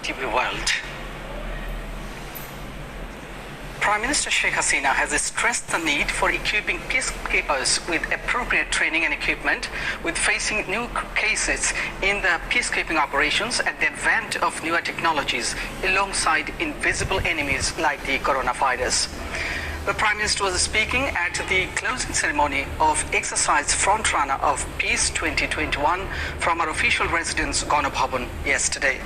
TV World. Prime Minister Sheikh Hasina has stressed the need for equipping peacekeepers with appropriate training and equipment, with facing new cases in the peacekeeping operations at the advent of newer technologies alongside invisible enemies like the coronavirus. The Prime Minister was speaking at the closing ceremony of Exercise Frontrunner of Peace 2021 from our official residence, Ganabhavan, yesterday.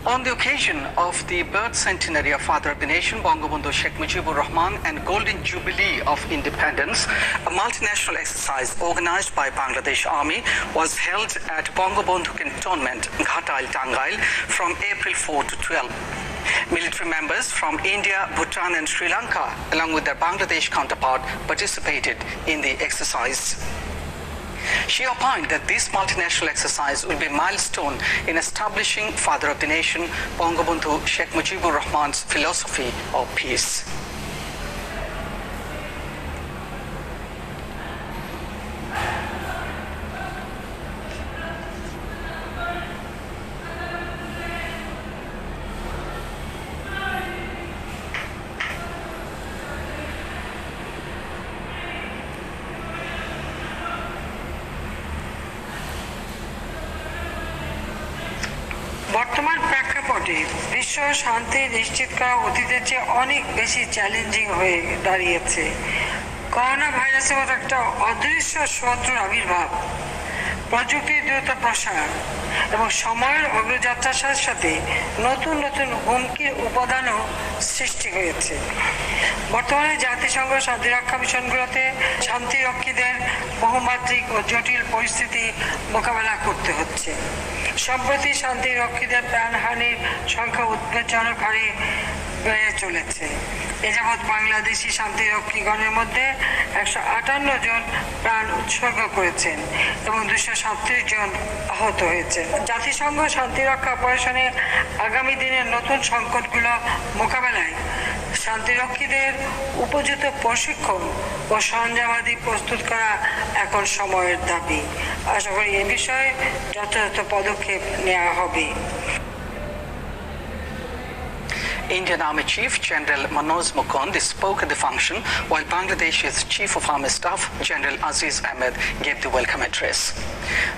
On the occasion of the birth centenary of Father of the Nation, Bangabandhu Sheikh Mujibur Rahman, and Golden Jubilee of Independence, a multinational exercise organized by Bangladesh Army was held at Bangabandhu Cantonment, Ghatal, Tangail, from April 4 to 12. Military members from India, Bhutan and Sri Lanka, along with their Bangladesh counterpart, participated in the exercise. She opined that this multinational exercise will be a milestone in establishing Father of the Nation, Bangabandhu Sheikh Mujibur Rahman's philosophy of peace. বর্তমান প্রেক্ষাপটে বিশ্ব শান্তি নিশ্চিত করা অতীতের চেয়ে অনেক বেশি চ্যালেঞ্জিং হয়ে দাঁড়িয়েছে। করোনা ভাইরাসের মতো একটা অদৃশ্য শত্রুর আবির্ভাব, প্রযুক্তির দ্রুত প্রসার এবং সময়ের অগ্রযাত্রার সাথে সাথে নতুন নতুন হুমকির উপাদানও সৃষ্টি হয়েছে। বর্তমানে জাতিসংঘ শান্তিরক্ষা মিশনগুলোতে শান্তিরক্ষীদের বহুমাত্রিক ও জটিল পরিস্থিতি মোকাবেলা করতে হচ্ছে। সম্প্রতি শান্তিরক্ষীদের প্রাণহানির সংখ্যা উদ্বেগজনক হারে বেড়ে চলেছে। এ যাবৎ বাংলাদেশি শান্তিরক্ষীগণের মধ্যে 158 জন প্রাণ উৎসর্গ করেছেন এবং 237 জন আহত হয়েছে। জাতিসংঘ শান্তিরক্ষা অপারেশনে আগামী দিনের নতুন সংকটগুলো মোকাবেলায় শান্তিরক্ষীদের উপযুক্ত প্রশিক্ষণ ও সরঞ্জামাদি প্রস্তুত করা এখন সময়ের দাবি। আশা করি এ বিষয়ে যথাযথ পদক্ষেপ নেওয়া হবে। Indian Army Chief General Manoj Mukund spoke at the function, while Bangladesh's Chief of Army Staff General Aziz Ahmed gave the welcome address.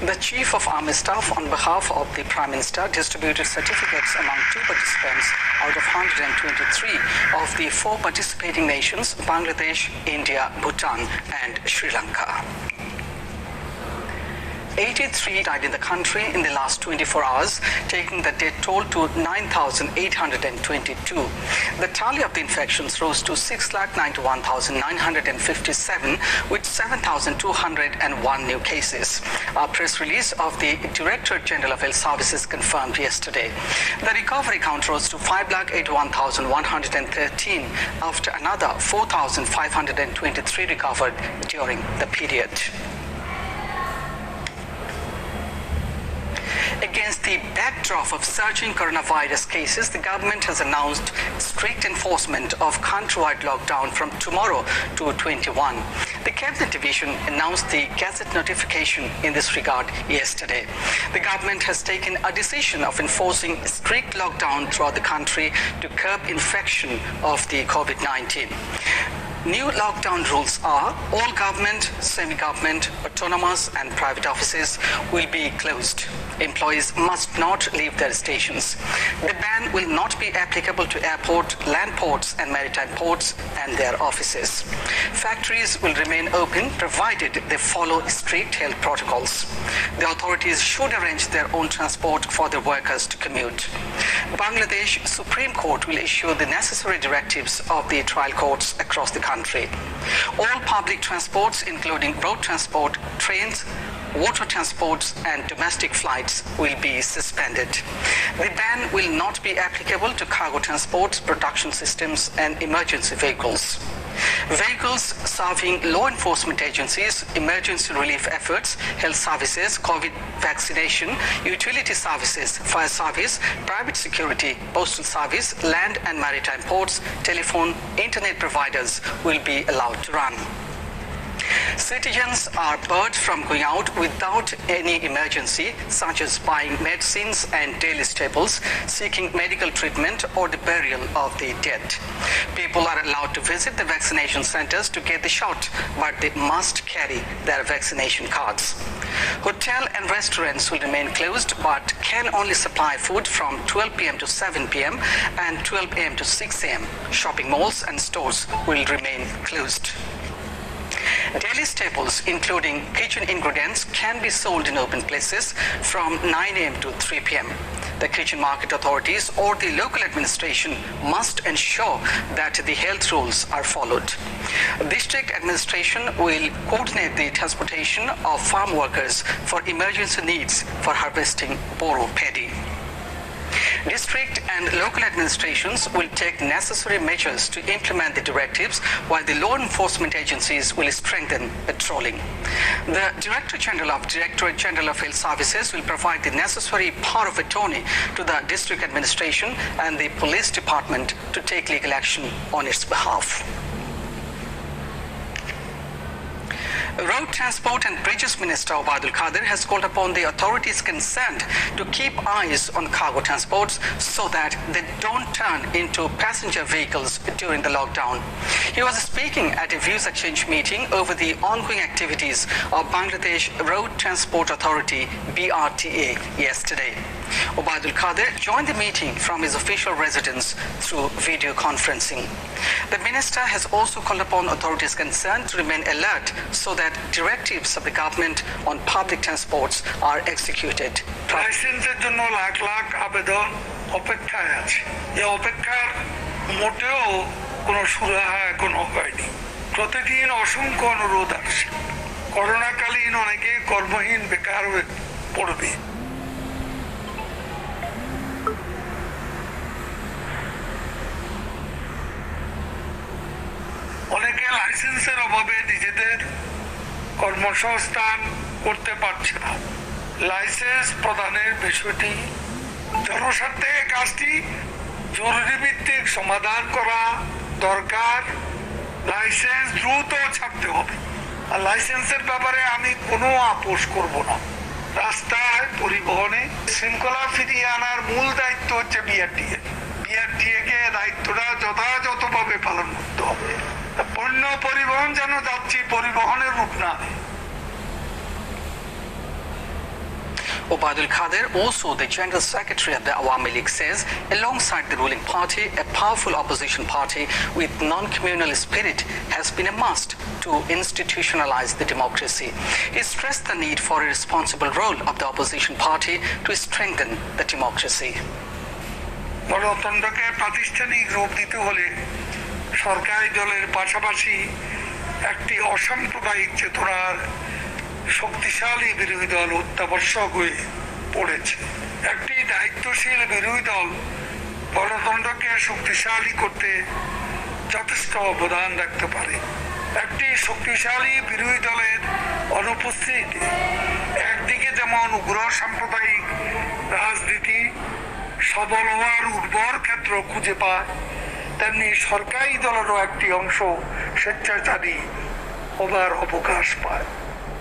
The Chief of Army Staff, on behalf of the Prime Minister, distributed certificates among 2 participants out of 123 of the 4 participating nations: Bangladesh, India, Bhutan and Sri Lanka. 83 died in the country in the last 24 hours, taking the death toll to 9,822. The tally of the infections rose to 6,91,957, with 7,201 new cases. A press release of the Director General of Health Services confirmed yesterday. The recovery count rose to 5,81,113 after another 4,523 recovered during the period. Against the backdrop of surging coronavirus cases, the government has announced strict enforcement of countrywide lockdown from tomorrow to 21. The Cabinet Division announced the Gazette notification in this regard yesterday. The government has taken a decision of enforcing strict lockdown throughout the country to curb infection of the COVID-19. New lockdown rules are: all government, semi-government, autonomous and private offices will be closed. Employees must not leave their stations. The ban will not be applicable to airport, land ports and maritime ports and their offices. Factories will remain open provided they follow strict health protocols. The authorities should arrange their own transport for their workers to commute. Bangladesh Supreme Court will issue the necessary directives of the trial courts across the country. All public transports, including road transport, trains, water transports and domestic flights will be suspended. The ban will not be applicable to cargo transports, production systems and emergency vehicles. Vehicles serving law enforcement agencies, emergency relief efforts, health services, COVID vaccination, utility services, fire service, private security, postal service, land and maritime ports, telephone, internet providers will be allowed to run. Citizens are barred from going out without any emergency, such as buying medicines and daily staples, seeking medical treatment, or the burial of the dead. People are allowed to visit the vaccination centers to get the shot, but they must carry their vaccination cards. Hotel and restaurants will remain closed, but can only supply food from 12 p.m. to 7 p.m. and 12 a.m. to 6 a.m. Shopping malls and stores will remain closed. Daily staples, including kitchen ingredients, can be sold in open places from 9 a.m. to 3 p.m. The kitchen market authorities or the local administration must ensure that the health rules are followed. District administration will coordinate the transportation of farm workers for emergency needs for harvesting Boro paddy. District and local administrations will take necessary measures to implement the directives, while the law enforcement agencies will strengthen patrolling. The Directorate General of Health Services will provide the necessary power of attorney to the district administration and the police department to take legal action on its behalf. Road Transport and Bridges Minister Obaidul Qadir has called upon the authorities concerned to keep eyes on cargo transports so that they don't turn into passenger vehicles during the lockdown. He was speaking at a views exchange meeting over the ongoing activities of Bangladesh Road Transport Authority (BRTA) yesterday. Obaidul Qadir joined the meeting from his official residence through video conferencing. The minister has also called upon authorities concerned to remain alert so that directives of the government on public transports are executed. লাইসেন্সের জন্য লাখ লাখ আবেদন অপেক্ষায় আছে। এই অপেক্ষার মোটেও কোনো সুরাহা এখনো হয়নি। প্রতিদিন অসংখ্য অনুরোধ আসছে। করোনাকালীন অনেকে কর্মহীন বেকার হয়ে পড়বে। অনেকে লাইসেন্সের অভাবে নিজেদের কর্মসংস্থান করতে পারছে না। লাইসেন্স প্রদানের বিষয়টি জনস্বার্থে কাজটি জরুরি ভিত্তিক সমাধান করা দরকার। লাইসেন্স দ্রুত ছাড়তে হবে। আর লাইসেন্সের ব্যাপারে আমি কোনো আপোষ করব না। রাস্তায় পরিবহনে শৃঙ্খলা ফিরিয়ে আনার মূল দায়িত্ব হচ্ছে বিআরটিএ-কে দায়িত্বটা যথাযথভাবে পালন করতে হবে। পণ্য পরিবহন যেন যাত্রী পরিবহনের রূপ না নেয়। Obaidul Qadir, also the General Secretary of the Awami League, says alongside the ruling party, a powerful opposition party with non-communal spirit has been a must to institutionalize the democracy. He stressed the need for a responsible role of the opposition party to strengthen the democracy. গণতন্ত্রকে প্রাতিষ্ঠানিক রূপ দিতে হলে সরকারি দলের পাশাপাশি একটি অসাম্প্রদায়িক চেতনার শক্তিশালী বিরোধী দল অত্যাবশ্যক হয়ে পড়েছে। একটি দায়িত্বশীল বিরোধী দল গণতন্ত্রকে শক্তিশালী করতে যথেষ্ট অবদান রাখতে পারে। একটি শক্তিশালী বিরোধী দলের অনুপস্থিতি একদিকে যেমন উগ্র সাম্প্রদায়িক রাজনীতি সবল হওয়ার উর্বর ক্ষেত্র খুঁজে পায়, তেমনি সরকারি দলেরও একটি অংশ স্বেচ্ছাচারী হবার অবকাশ পায়।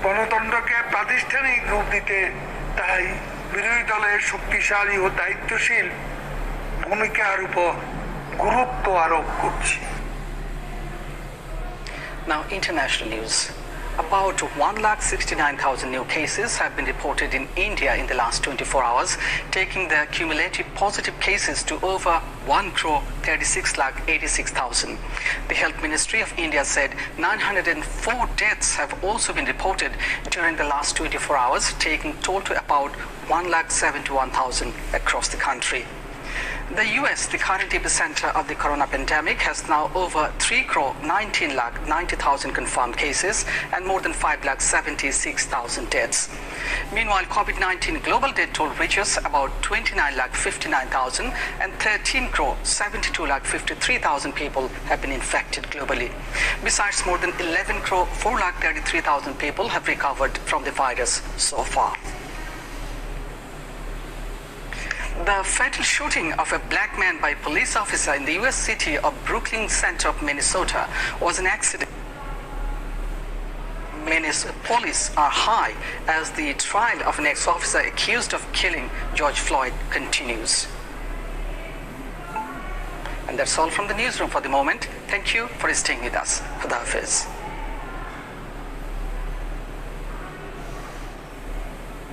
গণতন্ত্রকে প্রাতিষ্ঠানিক রূপ দিতে তাই বিরোধী দলের শক্তিশালী ও দায়িত্বশীল ভূমিকার উপর গুরুত্ব আরোপ করছি। Now, international news. About 1,69,000 new cases have been reported in India in the last 24 hours, taking the cumulative positive cases to over 1,36,86,000. The Health Ministry of India said 904 deaths have also been reported during the last 24 hours, taking total to about 1,71,000 across the country. The US, the current epicenter of the corona pandemic, has now over 3,19,90,000 confirmed cases and more than 5,76,000 deaths. Meanwhile, COVID-19 global death toll reaches about 29,59,000 and 13,72,53,000 people have been infected globally. Besides, more than 11,4,33,000 people have recovered from the virus so far. The fatal shooting of a black man by a police officer in the US city of Brooklyn, center of Minnesota, was an accident. police are high as the trial of an ex-officer accused of killing George Floyd continues. And that's all from the newsroom for the moment. Thank you for staying with us. Khuda Hafiz.